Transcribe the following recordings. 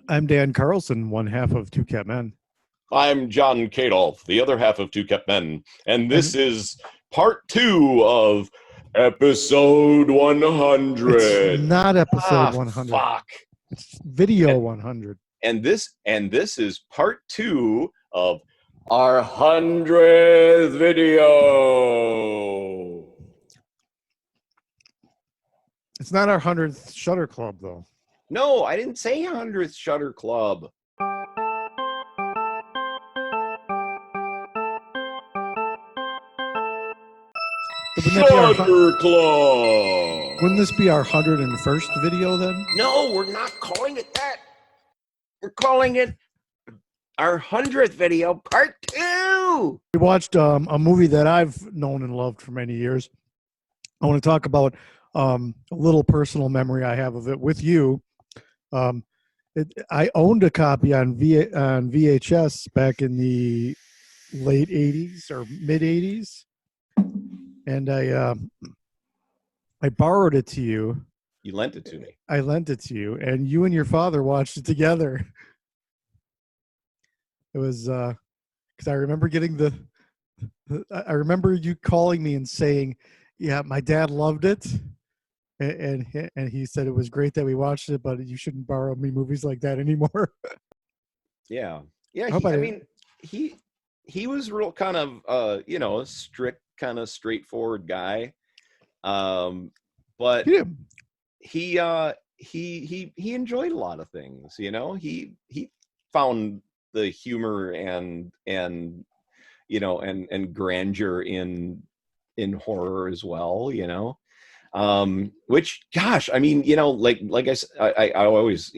I'm Dan Carlson, one half of Two Cat Men. I'm John Cadolf, the other half of Two Kept Men, and this And is part two of episode it's 100. not episode Ah, 100. fuck. It's video And, 100. and this is part two of our 100th video. It's not our 100th Shudder Club, though. No, I didn't say 100th Shudder Club. Shudder Club. Wouldn't this be our 101st video then? No, we're not calling it that. We're calling it our 100th video, part two. We watched a movie that I've known and loved for many years. I want to talk about a little personal memory I have of it with you. I owned a copy on VHS back in the late 80s or mid 80s. And I borrowed it to you. You lent it to me. I lent it to you, and you and your father watched it together. It was because I remember getting I remember you calling me and saying, "Yeah, my dad loved it," and he said it was great that we watched it, but you shouldn't borrow me movies like that anymore. Yeah. I mean, he was real kind of strict, kind of straightforward guy. But Yeah. he enjoyed a lot of things, he found the humor and grandeur in horror as well, which, gosh, I mean, like I always,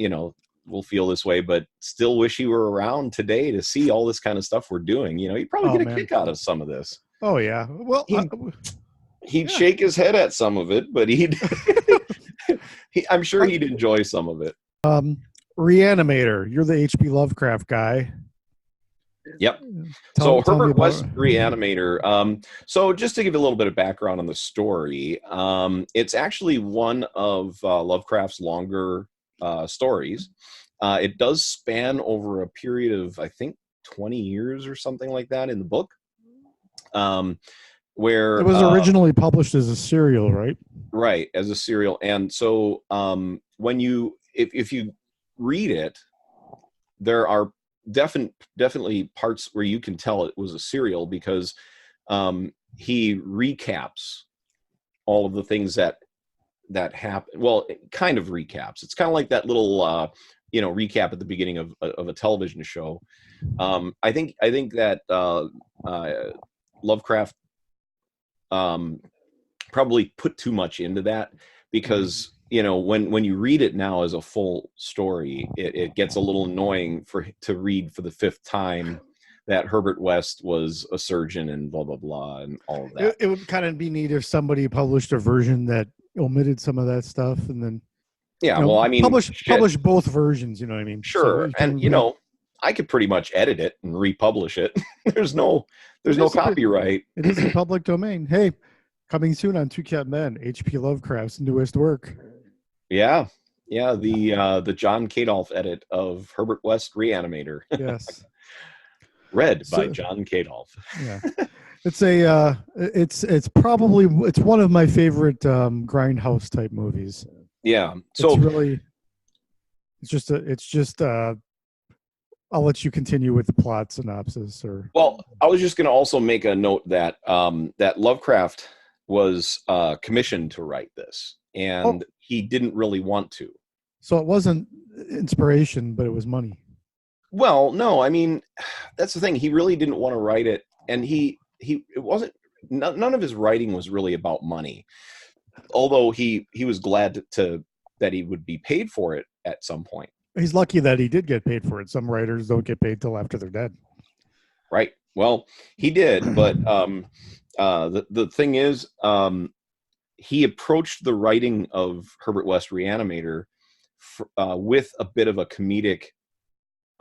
will feel this way, but still wish he were around today to see all this kind of stuff we're doing. He'd probably get a kick out of some of this. Oh yeah. Well, he'd shake his head at some of it, but I'm sure he'd enjoy some of it. Re-Animator. You're the H.P. Lovecraft guy. Yep. Tell Herbert me West Re-Animator. So just to give you a little bit of background on the story, it's actually one of Lovecraft's longer stories. It does span over a period of, I think, 20 years or something like that in the book. Where it was originally published as a serial, right? Right, as a serial. And so when if you read it, there are definitely parts where you can tell it was a serial, because he recaps all of the things that happened. Well, it kind of recaps. It's kind of like that little recap at the beginning of a television show. I think that Lovecraft probably put too much into that, because when you read it now as a full story, it gets a little annoying to read for the fifth time that Herbert West was a surgeon and blah blah blah and all of that. It would kind of be neat if somebody published a version that omitted some of that stuff, and then well, I mean, publish both versions. You know what I mean? Sure. So and I could pretty much edit it and republish it. There's no copyright. It is in public domain. Hey, coming soon on Two Cat Men, H.P. Lovecraft's newest work. Yeah, the John Cadolf edit of Herbert West Re-Animator. Yes. Read by John Cadolf. Yeah. It's probably one of my favorite grindhouse type movies. Yeah. So it's just I'll let you continue with the plot synopsis. Well, I was just going to also make a note that that Lovecraft was commissioned to write this, and he didn't really want to. So it wasn't inspiration, but it was money. Well, no, I mean, that's the thing. He really didn't want to write it, and it wasn't. None of his writing was really about money, although he was glad that he would be paid for it at some point. He's lucky that he did get paid for it. Some writers don't get paid till after they're dead. Right. Well, he did, but the thing is, he approached the writing of Herbert West Re-Animator with a bit of a comedic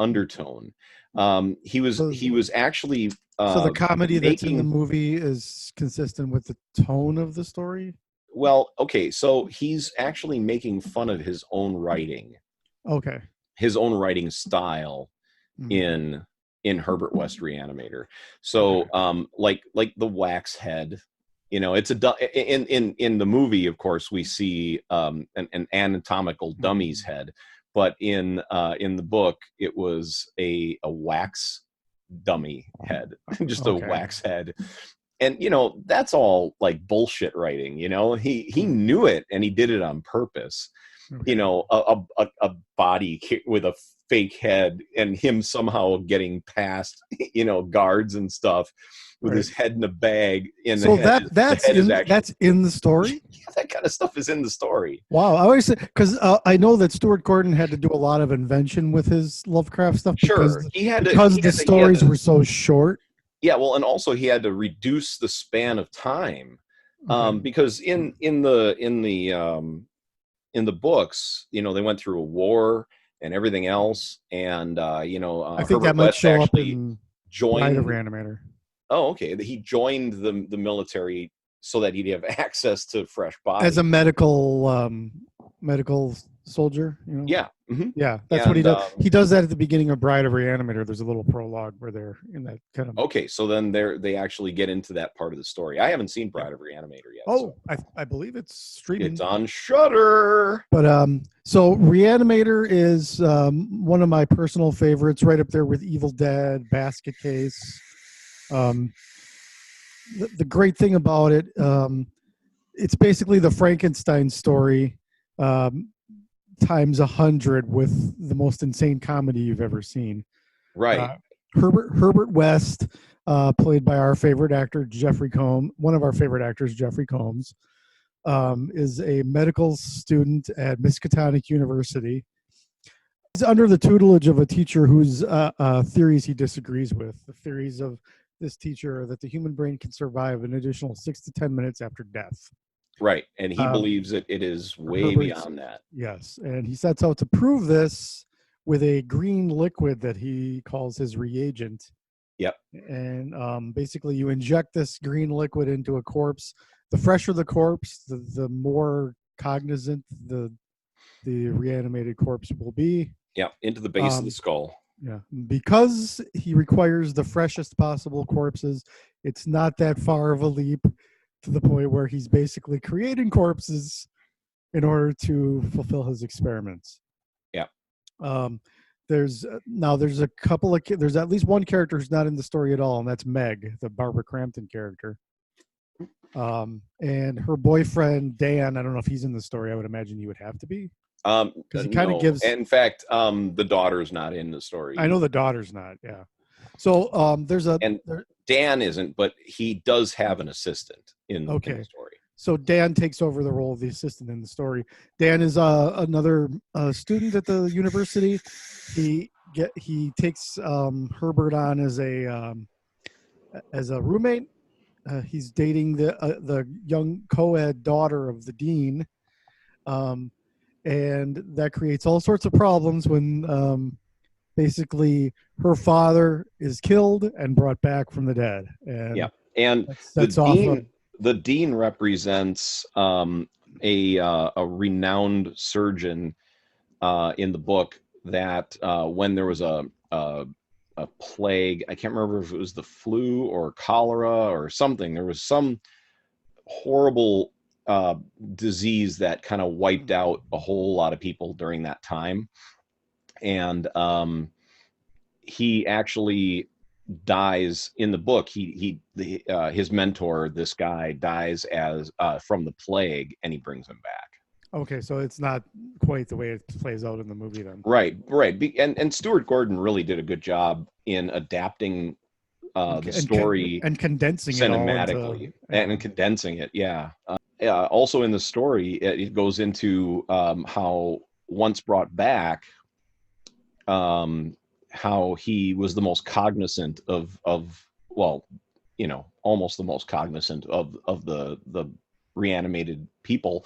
undertone. He was actually so the comedy that's in the movie is consistent with the tone of the story. Well, okay, so he's actually making fun of his own writing. Okay. his own writing style Mhm. in Herbert West Re-Animator. Okay. So like the wax head, it's in the movie, of course, we see an anatomical dummy's Mhm. head, but in the book it was a wax dummy head, just a Okay. wax head. And that's all like bullshit writing. He Mhm. knew it, and he did it on purpose. Okay. A body with a fake head, and him somehow getting past guards and stuff with Right. his head in a bag, and So the head is actually, that's in the story. that kind of stuff is in the story. Wow, I always say because I know that Stuart Gordon had to do a lot of invention with his Lovecraft stuff Sure, because the stories were so short. yeah, well, and also he had to reduce the span of time, Okay. because in the books, they went through a war and everything else, and I think that Herbert might West show up actually in Bride of joined. Reanimator. Oh, okay. He joined the military so that he'd have access to fresh As a bodies. medical soldier, you know. Yeah. Hmm. Yeah, that's what he And does. He does that at the beginning of Bride of Reanimator. There's a little prologue where they're in that kind of. okay, so then they actually get into that part of the story. I haven't seen Yeah. Bride of Re-Animator yet, so Oh, I believe it's it's streaming. on Shudder. But so Reanimator is one of my personal favorites, right up there with Evil Dead, Basket Case. Um, the great thing about it, it's basically the Frankenstein story um, times 100 with the most insane comedy you've ever seen. Right. Uh, Herbert West, played by our favorite actor Jeffrey Combs, one of our favorite actors, Jeffrey Combs, is a medical student at Miskatonic University. He's under the tutelage of a teacher whose theories he disagrees with. The theories of this teacher are that the human brain can survive an additional 6 to 10 minutes after death. Right. And he Um, believes that it is way Herbert's beyond that. Yes, and he sets out to prove this with a green liquid that he calls his reagent. Yep. And basically, you inject this green liquid into a corpse. The fresher the corpse, the more cognizant the reanimated corpse will be. Yep. Into the base of the Um, skull. yeah, because he requires the freshest possible corpses. It's not that far of a leap to the point where he's basically creating corpses in order to fulfill his experiments. Yeah. Um, there's a couple of there's at least one character who's not in the story at all, and that's Meg, the Barbara Crampton character. And her boyfriend Dan, I don't know if he's in the story. I would imagine he would have to be because he kind of No. gives. In fact, the daughter's not in the story I know either. the daughter's not. Yeah. So there's a And Dan isn't, but he does have an assistant in the story. So Dan takes over the role of the assistant in the story. Dan is another student at the university. He takes Herbert on as a roommate. He's dating the young co-ed daughter of the dean, and that creates all sorts of problems when basically her father is killed and brought back from the dead, Yeah. and And that the sets off a. dean represents a renowned surgeon in the book that when there was a plague, I can't remember if it was the flu or cholera or something. There was some horrible disease that kind of wiped out a whole lot of people during that time, and he actually dies in the book. His mentor, this guy, dies as from the plague, and he brings him back. Okay, so it's not quite the way it plays out in the movie then. Right. And Stuart Gordon really did a good job in adapting the story And condensing it all into. cinematically and condensing it. Yeah. Also in the story, it goes into how once brought back, how he was the most cognizant of well, almost the most cognizant of the reanimated people,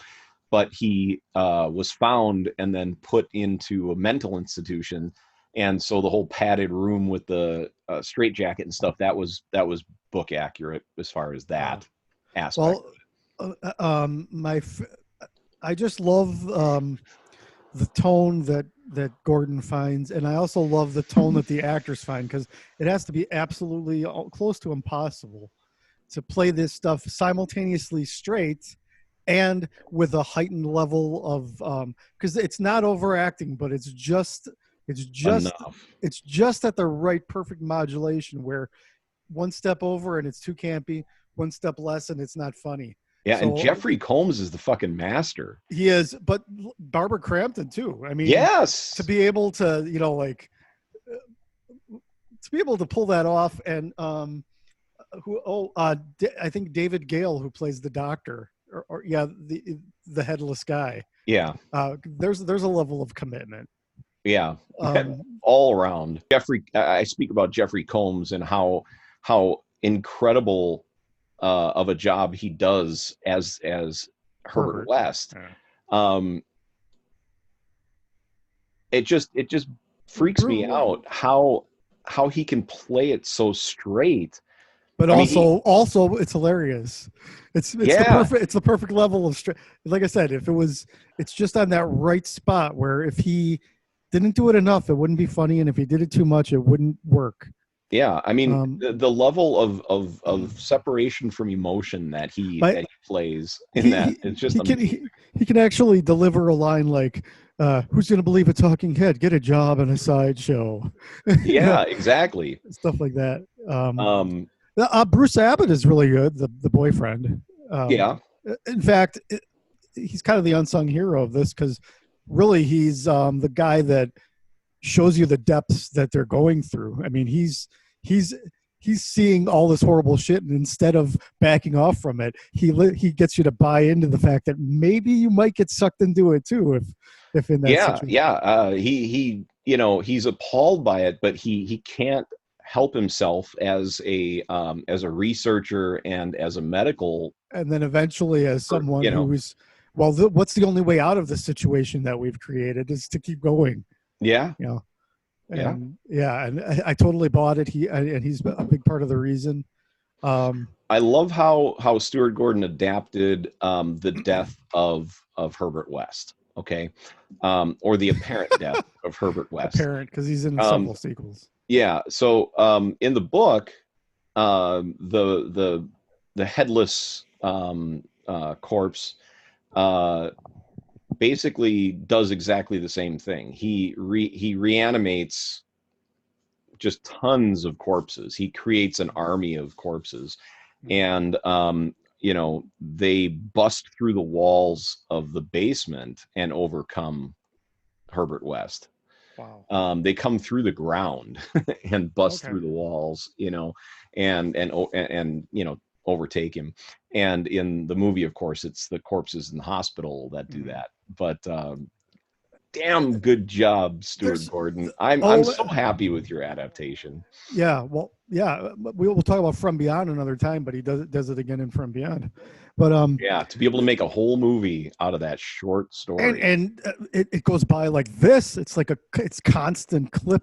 but he was found and then put into a mental institution, and so the whole padded room with the straitjacket and stuff, that was book accurate as far as that aspect. Well, I just love the tone that Gordon finds, and I also love the tone that the actors find, because it has to be absolutely close to impossible to play this stuff simultaneously straight and with a heightened level of because it's not overacting, but it's just enough. it's just at the right perfect modulation where one step over and it's too campy, one step less and it's not funny. Yeah, and So Jeffrey Combs is the fucking master. he is, but Barbara Crampton too. I mean, to Yes. be able to, like, to be able to pull that off, and I think David Gale, who plays the doctor, or yeah, the headless guy. Yeah. There's a level of commitment. Yeah. Um, All around. I speak about Jeffrey Combs and how incredible of a job he does as Herbert Herbert. West. Yeah. Um, it just freaks me out how he can play it so straight. But I mean, he also it's hilarious. yeah, It's the perfect level of straight. Like I said, it's just on that right spot where if he didn't do it enough, it wouldn't be funny, and if he did it too much, it wouldn't work. yeah. I mean, Um, the level of separation from emotion that but he plays in he that he, is just he can amazing. he can actually deliver a line like, "Who's going to believe a talking head? Get a job in a sideshow," Yeah, exactly. stuff like that. Um, Bruce Abbott is really good. The boyfriend. yeah, In fact, he's kind of the unsung hero of this, because really he's the guy that shows you the depths that they're going through. I mean, he's he's seeing all this horrible shit, and instead of backing off from it, he gets you to buy into the fact that maybe you might get sucked into it too, if in that yeah, situation. yeah. He's appalled by it, but he can't help himself as a researcher and as a medical. And then eventually, as someone You know, who's, well, what's the only way out of the situation that we've created is to keep going. yeah, You know, yeah. and yeah, and I totally bought it. And he's a big part of the reason. Um, I love how Stuart Gordon adapted the death of Herbert West. Okay, or the apparent death of Herbert West. apparent, because he's in Um, several sequels. yeah. So in the book, the headless corpse basically does exactly the same thing. He reanimates just tons of corpses. He creates an army of corpses, and they bust through the walls of the basement and overcome Herbert West. Wow. They come through the ground and bust Okay. through the walls, and overtake him. And in the movie, of course, it's the corpses in the hospital that do Mhm. that. But damn good job, Stuart There's Gordon. I'm oh so happy with your adaptation. yeah, well, yeah, we'll talk about From Beyond another time, but he does it again in From Beyond. But Yeah, to be able to make a whole movie out of that short story. and it goes by like this. It's constant clip.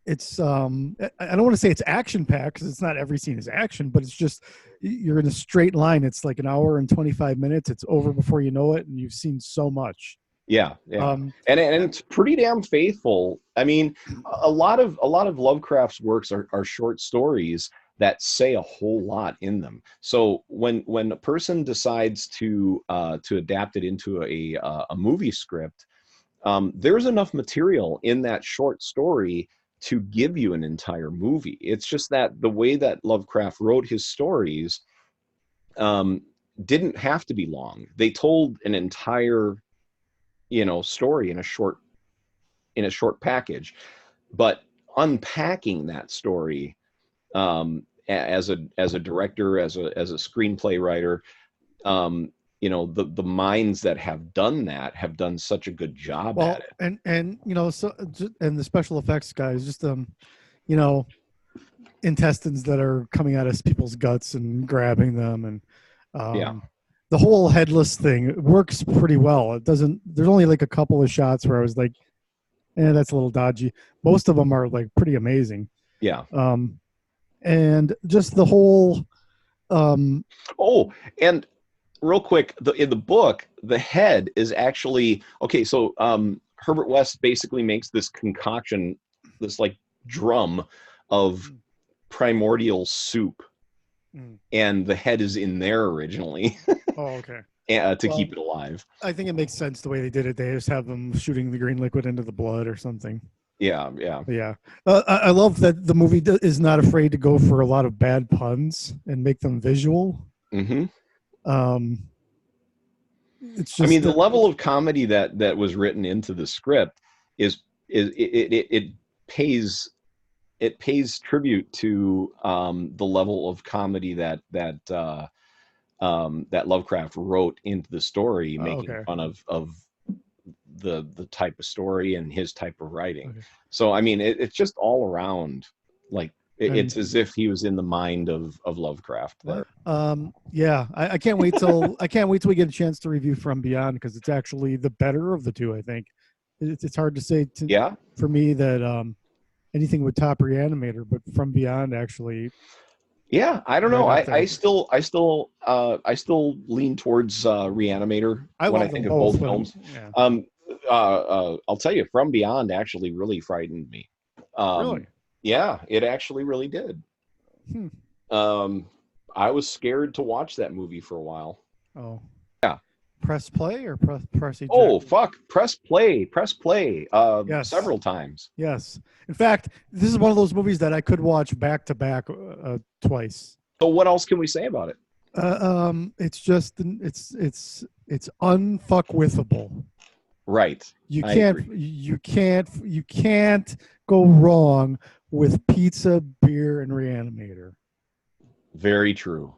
It's I don't want to say it's action packed, because it's not every scene is action, but it's just you're in a straight line. It's like an hour and 25 minutes. It's over before you know it, and you've seen so much. Yeah, yeah, Um, and it's pretty damn faithful. I mean, a lot of Lovecraft's works are short stories that say a whole lot in them. So when a person decides to adapt it into a movie script, there's enough material in that short story to give you an entire movie. It's just that the way that Lovecraft wrote his stories um, didn't have to be long. They told an entire story in a short package, but unpacking that story as a director, as a screenplay writer, the minds that have done that have done such a good job at well, it. and and the special effects guys, just you know, intestines that are coming out of people's guts and grabbing them, and Yeah, the whole headless thing works pretty well. It doesn't. There's only like a couple of shots where I was like, that's a little dodgy. Most of them are like pretty amazing. yeah. And just the whole um, Oh, and real quick, in the book, the head is actually okay. So Herbert West basically makes this concoction, this like drum of Mm, primordial soup, mm. and the head is in there originally Oh, okay. to Well, keep it alive. I think it makes sense the way they did it. They just have them shooting the green liquid into the blood or something. Yeah, yeah. But yeah, I love that the movie is not afraid to go for a lot of bad puns and make them visual. Hmm. Um, it's I mean, just the level of comedy that was written into the script is it pays it pays tribute to the level of comedy that Lovecraft wrote into the story, making okay. fun of the type of story and his type of writing. Okay. So I mean, it's just all around like it's And as if he was in the mind of Lovecraft yeah, there. yeah, I can't wait till we get a chance to review From Beyond because it's actually the better of the two. I think it's hard to say Yeah, for me that anything would top Re-Animator, but From Beyond actually yeah. I don't know. right up I there. still I still lean towards Re-Animator I when I love them think of both, both but films. yeah, Um, I'll tell you, From Beyond actually really frightened me. really. Yeah, it actually really did. Hmm. Um, I was scared to watch that movie for a while. Oh, Yeah. press play or press eject? Oh, fuck. Press play, Yes, several times. yes. In fact, this is one of those movies that I could watch back to back twice. So what else can we say about it? It's just it's unfuckwithable. Right. You I can't agree. you can't go wrong with pizza, beer, and Re-Animator. Very true.